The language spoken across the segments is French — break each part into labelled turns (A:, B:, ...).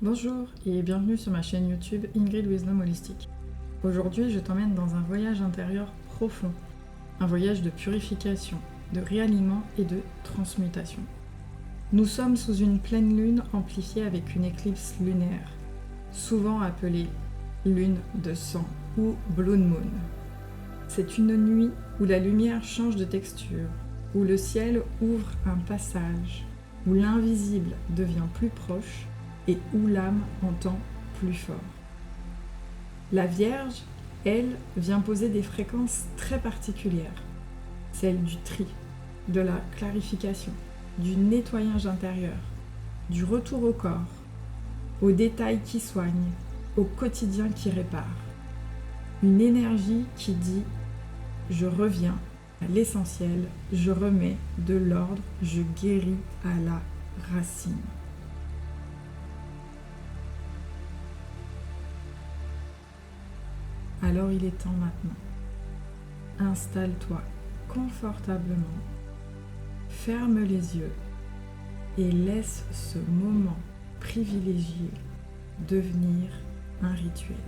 A: Bonjour et bienvenue sur ma chaîne YouTube Ingrid Wisdom Holistique. Aujourd'hui, je t'emmène dans un voyage intérieur profond, un voyage de purification, de réalignement et de transmutation. Nous sommes sous une pleine lune amplifiée avec une éclipse lunaire, souvent appelée lune de sang ou Blood Moon. C'est une nuit où la lumière change de texture, où le ciel ouvre un passage, où l'invisible devient plus proche et où l'âme entend plus fort. La Vierge, elle, vient poser des fréquences très particulières, celles du tri, de la clarification, du nettoyage intérieur, du retour au corps, aux détails qui soignent, au quotidien qui répare. Une énergie qui dit « je reviens à l'essentiel, je remets de l'ordre, je guéris à la racine ». Alors il est temps maintenant. Installe-toi confortablement, ferme les yeux et laisse ce moment privilégié devenir un rituel.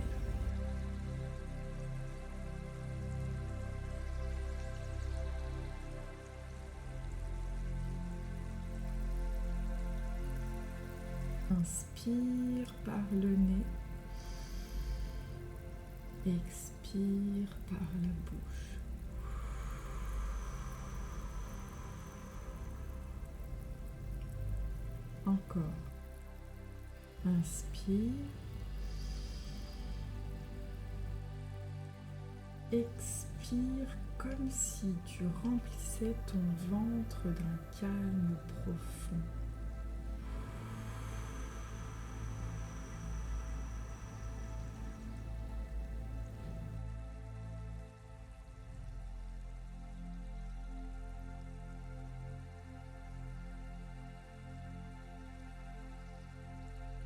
A: Inspire par le nez. Expire par la bouche. Encore. Inspire. Expire comme si tu remplissais ton ventre d'un calme profond.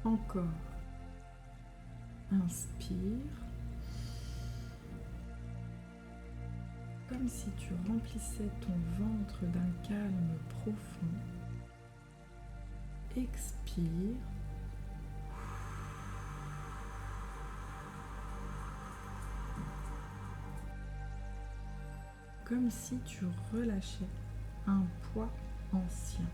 A: Encore. Inspire. Comme si tu remplissais ton ventre d'un calme profond. Expire. Comme si tu relâchais un poids ancien.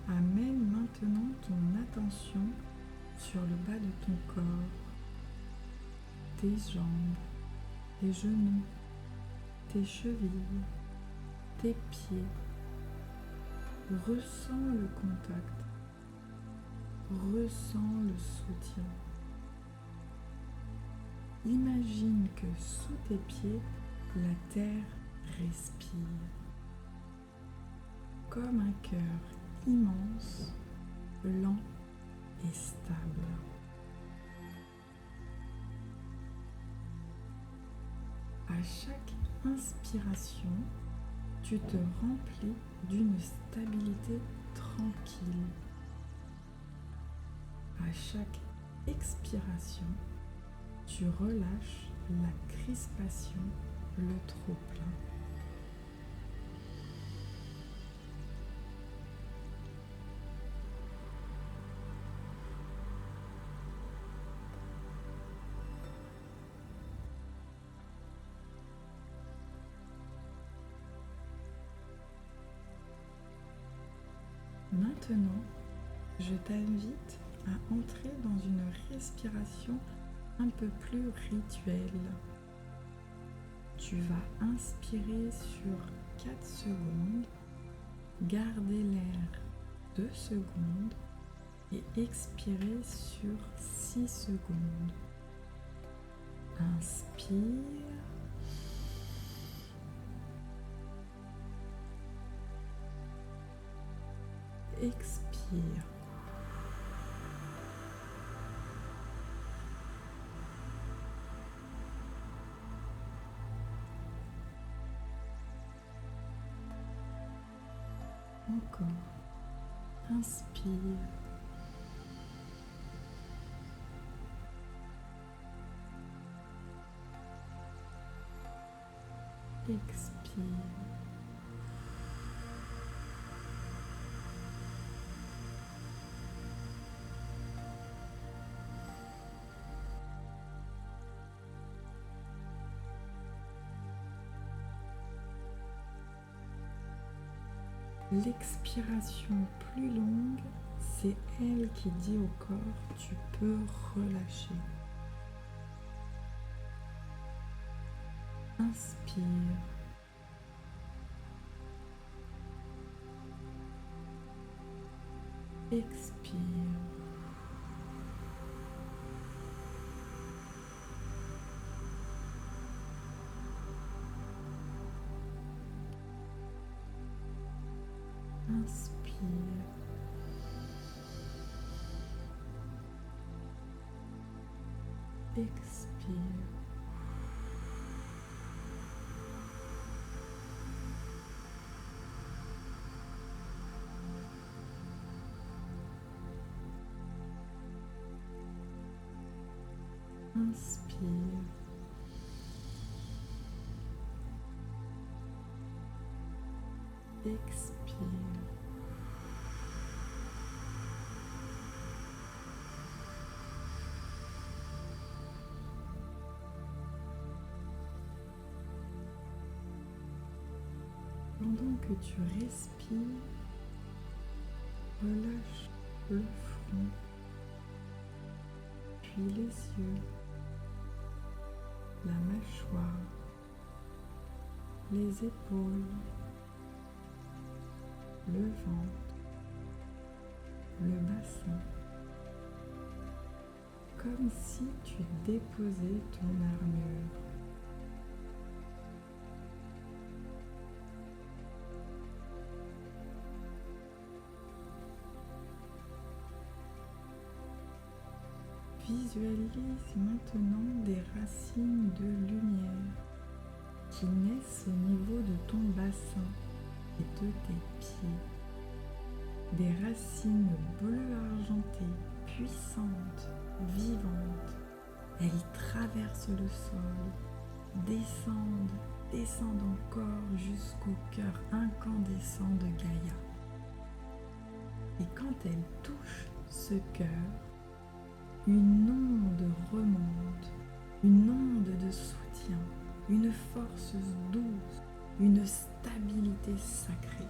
A: Amène maintenant ton attention sur le bas de ton corps, tes jambes, tes genoux, tes chevilles, tes pieds. Ressens le contact, ressens le soutien. Imagine que sous tes pieds, la terre respire, comme un cœur immense, lent et stable. À chaque inspiration, tu te remplis d'une stabilité tranquille. À chaque expiration, tu relâches la crispation, le trop-plein. Maintenant, je t'invite à entrer dans une respiration un peu plus rituelle. Tu vas inspirer sur 4 secondes, garder l'air 2 secondes et expirer sur 6 secondes. Inspire. Expire. Encore. Inspire. Expire. L'expiration plus longue, c'est elle qui dit au corps, tu peux relâcher. Inspire. Expire. Inspire. Expire. Inspire. Expire. Pendant que tu respires, relâche le front, puis les yeux, la mâchoire, les épaules, le ventre, le bassin, comme si tu déposais ton armure. Visualise maintenant des racines de lumière qui naissent au niveau de ton bassin et de tes pieds. Des racines bleues argentées, puissantes, vivantes. Elles traversent le sol, descendent encore jusqu'au cœur incandescent de Gaïa. Et quand elles touchent ce cœur, une onde remonte, une onde de soutien, une force douce, une stabilité sacrée.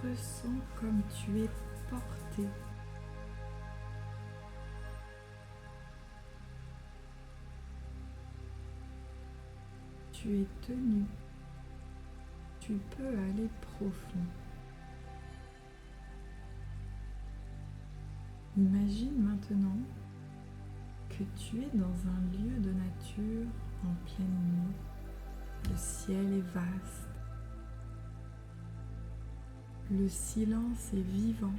A: Ressens comme tu es porté. Tu es tenu. Tu peux aller profond. Imagine maintenant que tu es dans un lieu de nature en pleine nuit. Le ciel est vaste. Le silence est vivant.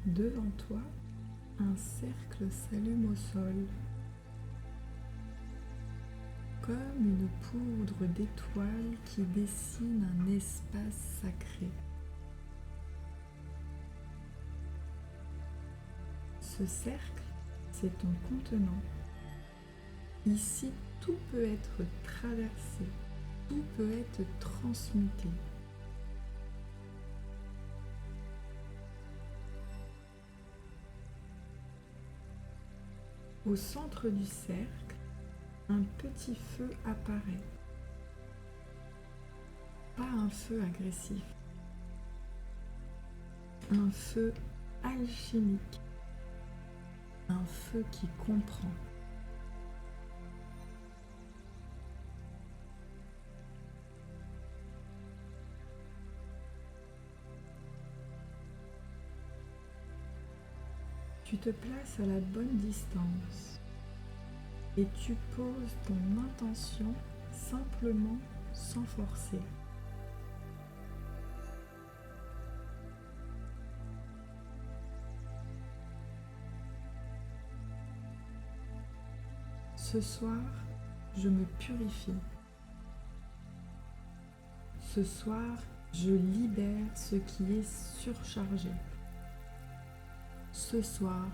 A: Devant toi, un cercle s'allume au sol, comme une poudre d'étoiles qui dessine un espace sacré. Ce cercle, c'est ton contenant. Ici, tout peut être traversé, tout peut être transmuté. Au centre du cercle, un petit feu apparaît. Pas un feu agressif, un feu alchimique, un feu qui comprend. Tu te places à la bonne distance et tu poses ton intention simplement sans forcer. Ce soir, je me purifie. Ce soir, je libère ce qui est surchargé. Ce soir,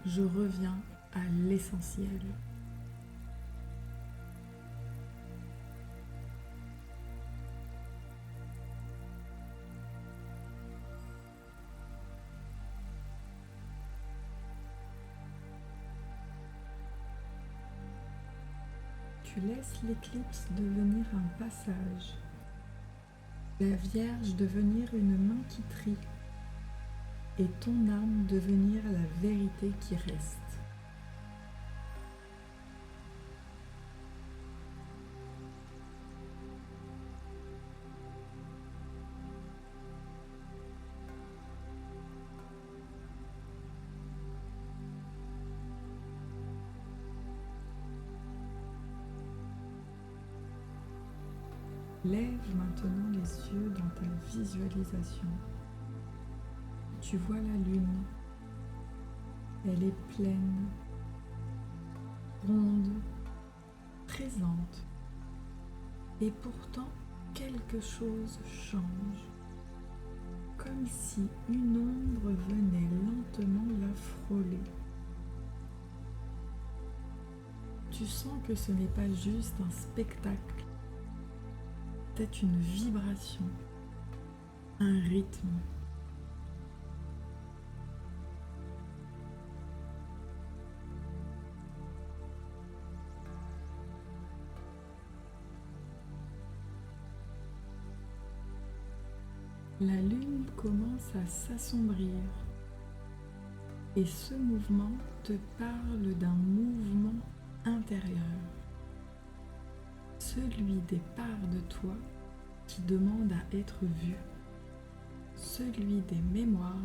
A: je reviens à l'essentiel. Tu laisses l'éclipse devenir un passage, la Vierge devenir une main qui trie et ton âme devenir la vérité qui reste. Lève maintenant les yeux dans ta visualisation. Tu vois la lune. Elle est pleine, ronde, présente. Et pourtant, quelque chose change. Comme si une ombre venait lentement la frôler. Tu sens que ce n'est pas juste un spectacle. C'est une vibration, un rythme. La lune commence à s'assombrir et ce mouvement te parle d'un mouvement intérieur. Celui des parts de toi qui demandent à être vues, celui des mémoires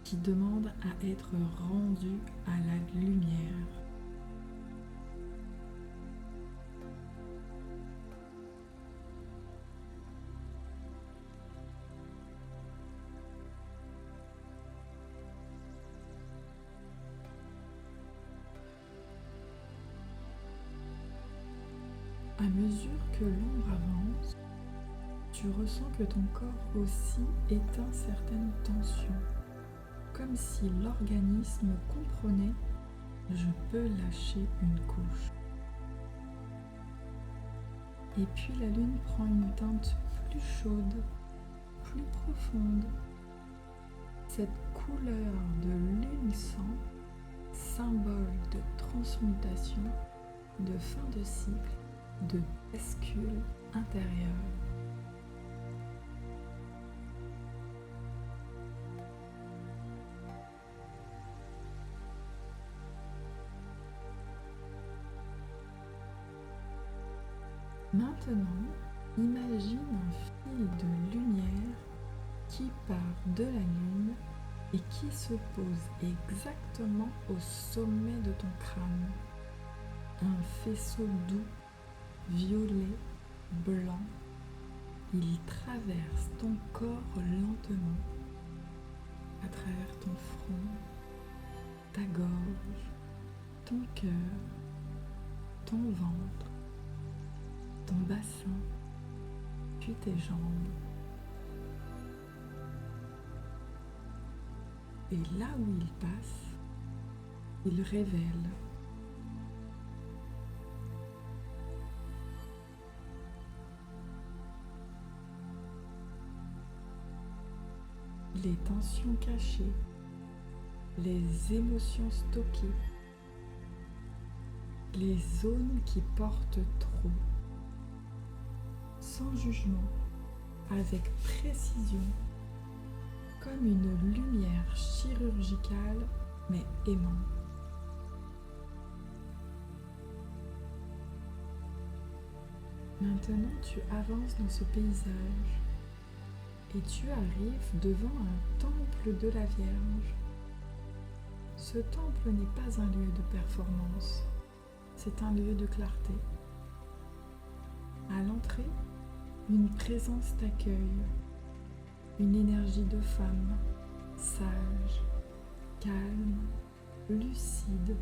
A: qui demandent à être rendues à la lumière. À mesure que l'ombre avance, tu ressens que ton corps aussi éteint certaines tensions, comme si l'organisme comprenait « je peux lâcher une couche ». Et puis la lune prend une teinte plus chaude, plus profonde. Cette couleur de lune sang, symbole de transmutation, de fin de cycle, de bascule intérieure. Maintenant, imagine un fil de lumière qui part de la lune et qui se pose exactement au sommet de ton crâne. Un faisceau doux, violet, blanc, il traverse ton corps lentement, à travers ton front, ta gorge, ton cœur, ton ventre, ton bassin, puis tes jambes. Et là où il passe, il révèle les tensions cachées, les émotions stockées, les zones qui portent trop, sans jugement, avec précision, comme une lumière chirurgicale mais aimante. Maintenant, tu avances dans ce paysage et tu arrives devant un temple de la Vierge. Ce temple n'est pas un lieu de performance, c'est un lieu de clarté. À l'entrée, une présence t'accueille, une énergie de femme, sage, calme, lucide,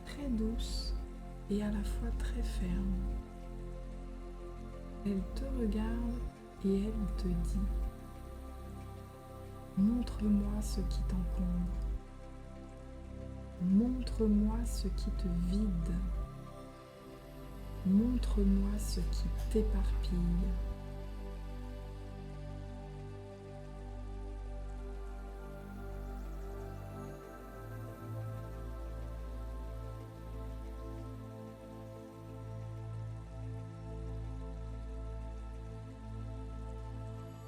A: très douce et à la fois très ferme. Elle te regarde et elle te dit « Montre-moi ce qui t'encombre. Montre-moi ce qui te vide. Montre-moi ce qui t'éparpille. »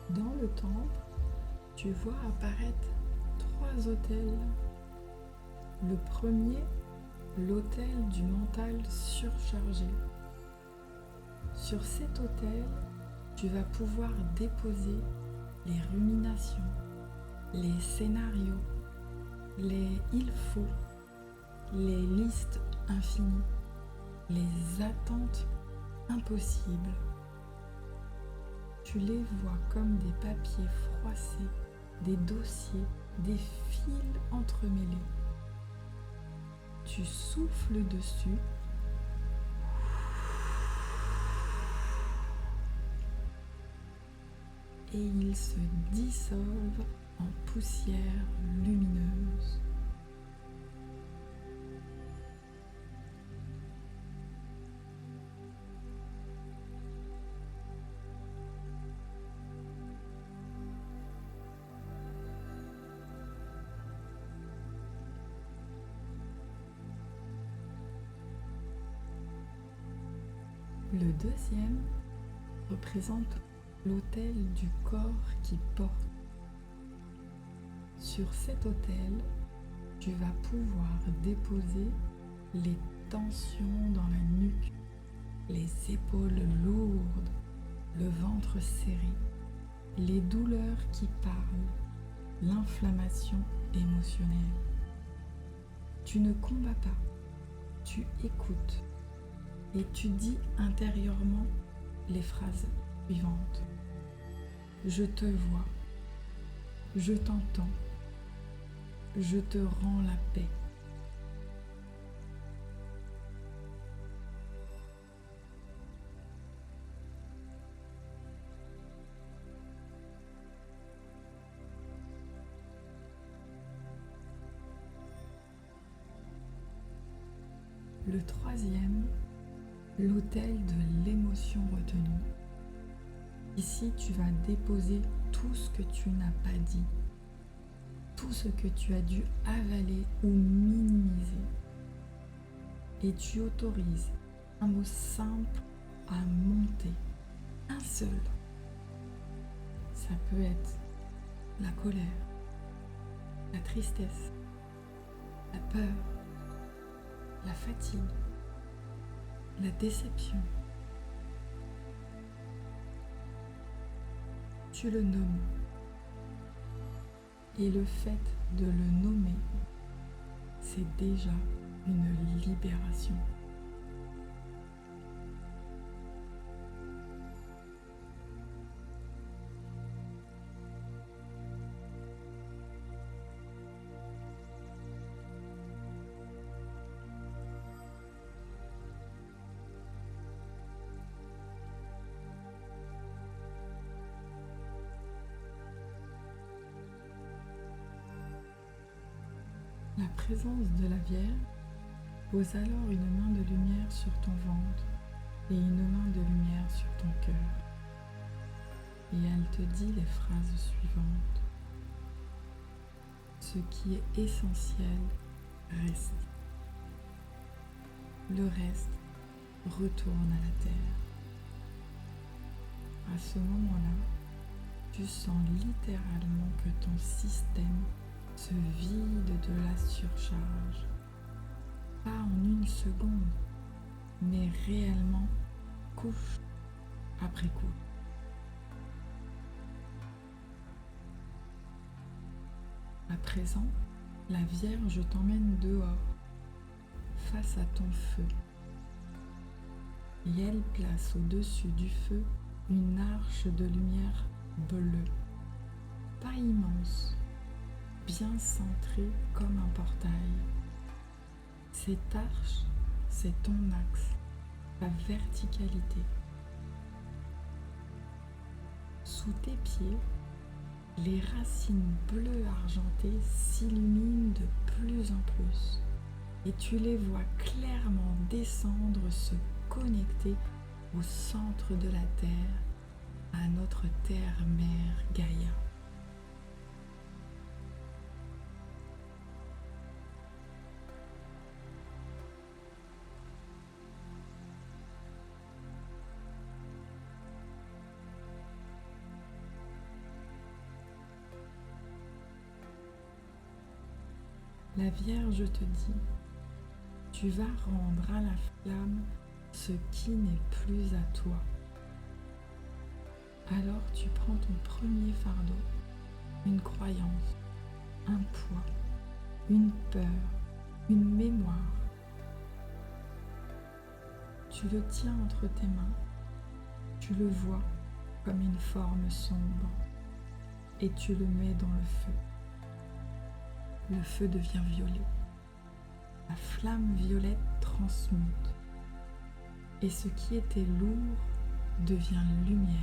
A: Dans le temple, tu vois apparaître 3 autels. Le premier, l'autel du mental surchargé. Sur cet autel, tu vas pouvoir déposer les ruminations, les scénarios, les il faut, les listes infinies, les attentes impossibles. Tu les vois comme des papiers froissés, des dossiers, des fils entremêlés. Tu souffles dessus et ils se dissolvent en poussière lumineuse. Le deuxième représente l'autel du corps qui porte. Sur cet autel, tu vas pouvoir déposer les tensions dans la nuque, les épaules lourdes, le ventre serré, les douleurs qui parlent, l'inflammation émotionnelle. Tu ne combats pas, tu écoutes et tu dis intérieurement les phrases suivantes. Je te vois, je t'entends, je te rends la paix. Le troisième, l'autel de l'émotion retenue. Ici, tu vas déposer tout ce que tu n'as pas dit, tout ce que tu as dû avaler ou minimiser. Et tu autorises un mot simple à monter, un seul. Ça peut être la colère, la tristesse, la peur, la fatigue, la déception. Tu le nommes. Et le fait de le nommer, c'est déjà une libération. La présence de la Vierge pose alors une main de lumière sur ton ventre et une main de lumière sur ton cœur. Et elle te dit les phrases suivantes. Ce qui est essentiel reste. Le reste retourne à la terre. À ce moment-là, tu sens littéralement que ton système se vide de la surcharge, pas en une seconde, mais réellement couche après couche. À présent, La Vierge t'emmène dehors, face à ton feu, et elle place au-dessus du feu une arche de lumière bleue, pas immense, bien centrée comme un portail. Cette arche, c'est ton axe, ta verticalité. Sous tes pieds, les racines bleues argentées s'illuminent de plus en plus et tu les vois clairement descendre, se connecter au centre de la Terre, à notre terre-mère Gaïa. La Vierge te dit, tu vas rendre à la flamme ce qui n'est plus à toi. Alors tu prends ton premier fardeau, une croyance, un poids, une peur, une mémoire. Tu le tiens entre tes mains, tu le vois comme une forme sombre et tu le mets dans le feu. Le feu devient violet. La flamme violette transmute et ce qui était lourd devient lumière.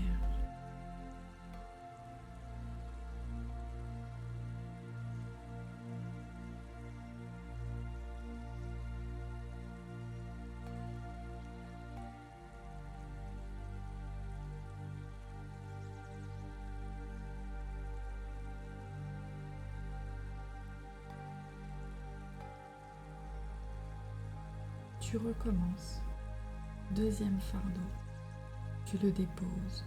A: Tu recommences. Deuxième fardeau. Tu le déposes.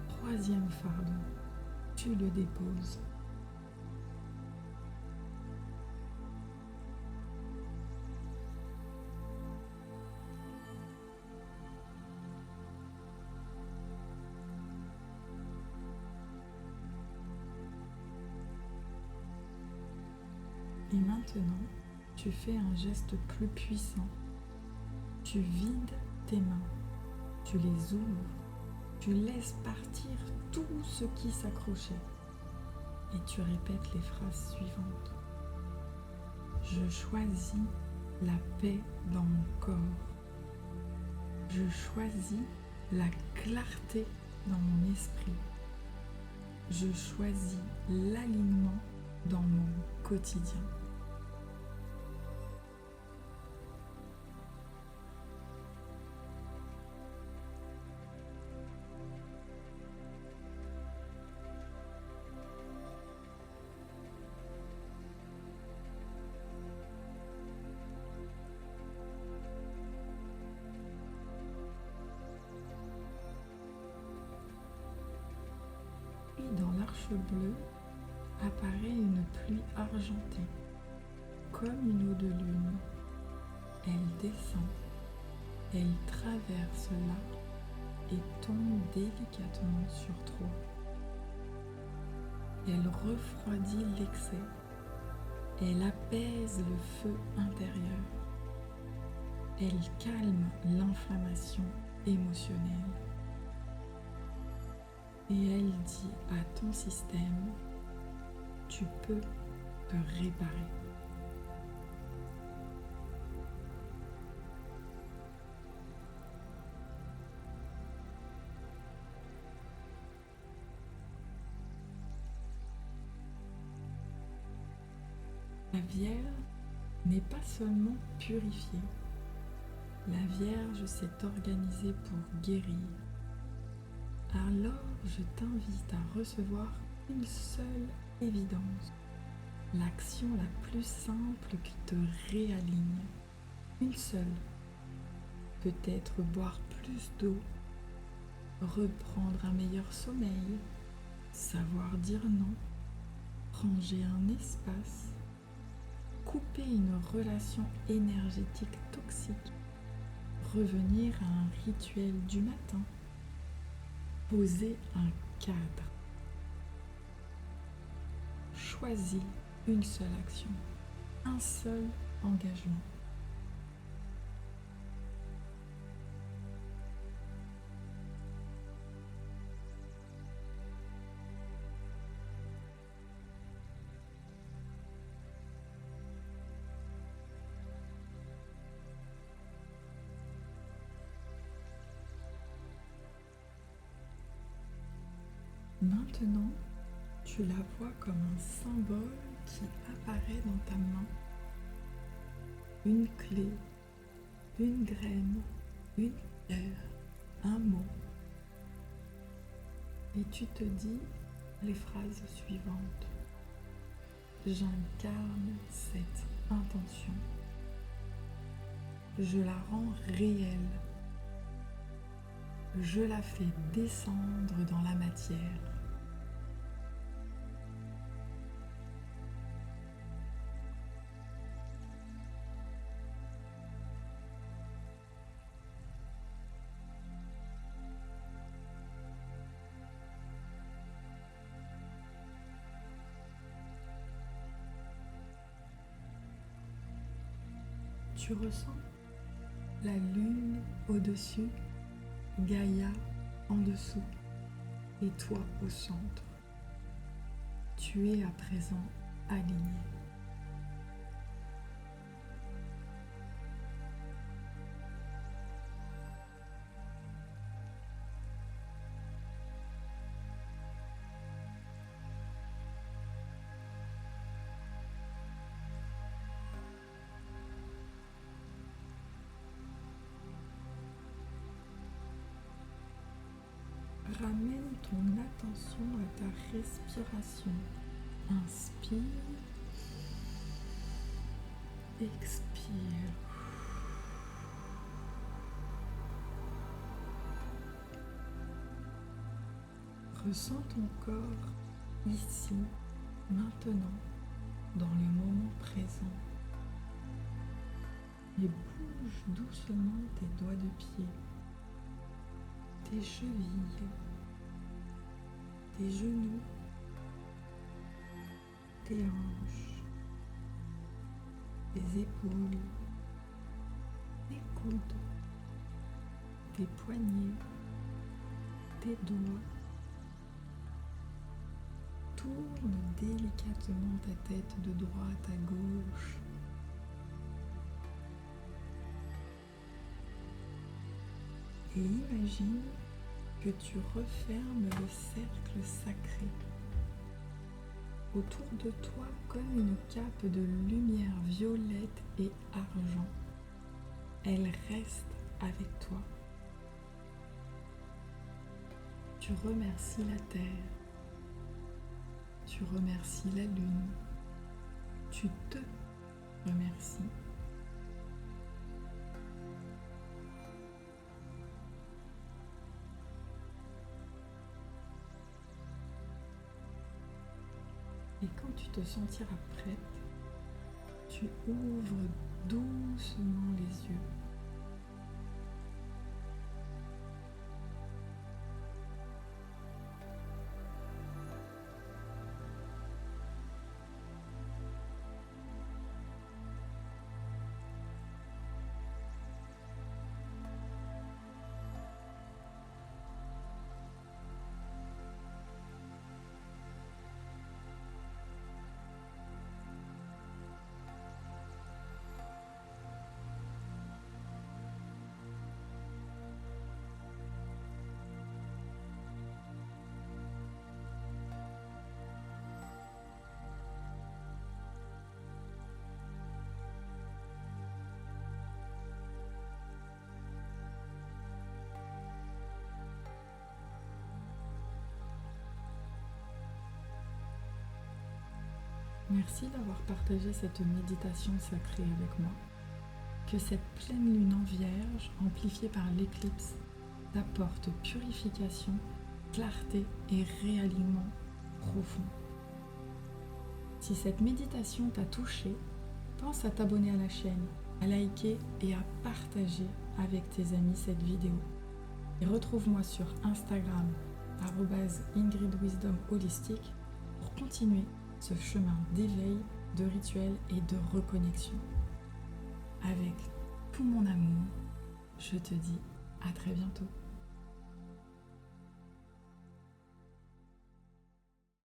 A: Troisième fardeau. Tu le déposes. Et maintenant, tu fais un geste plus puissant. Tu vides tes mains, tu les ouvres, tu laisses partir tout ce qui s'accrochait. Et tu répètes les phrases suivantes. Je choisis la paix dans mon corps. Je choisis la clarté dans mon esprit. Je choisis l'alignement dans mon quotidien. Puis dans l'arche bleue apparaît une pluie argentée, comme une eau de lune. Elle descend, elle traverse l'arc et tombe délicatement sur toi. Elle refroidit l'excès, elle apaise le feu intérieur, elle calme l'inflammation émotionnelle. Et elle dit à ton système, tu peux te réparer. La Vierge n'est pas seulement purifiée. La Vierge s'est organisée pour guérir. Alors, je t'invite à recevoir une seule évidence, l'action la plus simple qui te réaligne. Une seule. Peut-être boire plus d'eau, reprendre un meilleur sommeil, savoir dire non, ranger un espace, couper une relation énergétique toxique, revenir à un rituel du matin, poser un cadre. Choisis une seule action, un seul engagement. Maintenant, tu la vois comme un symbole qui apparaît dans ta main. Une clé, une graine, une pierre, un mot. Et tu te dis les phrases suivantes. J'incarne cette intention. Je la rends réelle. Je la fais descendre dans la matière. Tu ressens la lune au-dessus, Gaïa en dessous et toi au centre. Tu es à présent aligné. Ramène ton attention à ta respiration. Inspire, expire. Ressens ton corps ici, maintenant, dans le moment présent. Et bouge doucement tes doigts de pied, tes chevilles, tes genoux, tes hanches, tes épaules, tes coudes, tes poignets, tes doigts. Tourne délicatement ta tête de droite à gauche. Et imagine que tu refermes le cercle sacré. Autour de toi comme une cape de lumière violette et argent. Elle reste avec toi. Tu remercies la terre. Tu remercies la lune. Tu te remercies. Et quand tu te sentiras prête, tu ouvres doucement les yeux. Merci d'avoir partagé cette méditation sacrée avec moi. Que cette pleine lune en vierge, amplifiée par l'éclipse, t'apporte purification, clarté et réalignement profond. Si cette méditation t'a touché, pense à t'abonner à la chaîne, à liker et à partager avec tes amis cette vidéo. Et retrouve-moi sur Instagram @IngridWisdomHolistic pour continuer ce chemin d'éveil, de rituel et de reconnexion. Avec tout mon amour, je te dis à très bientôt.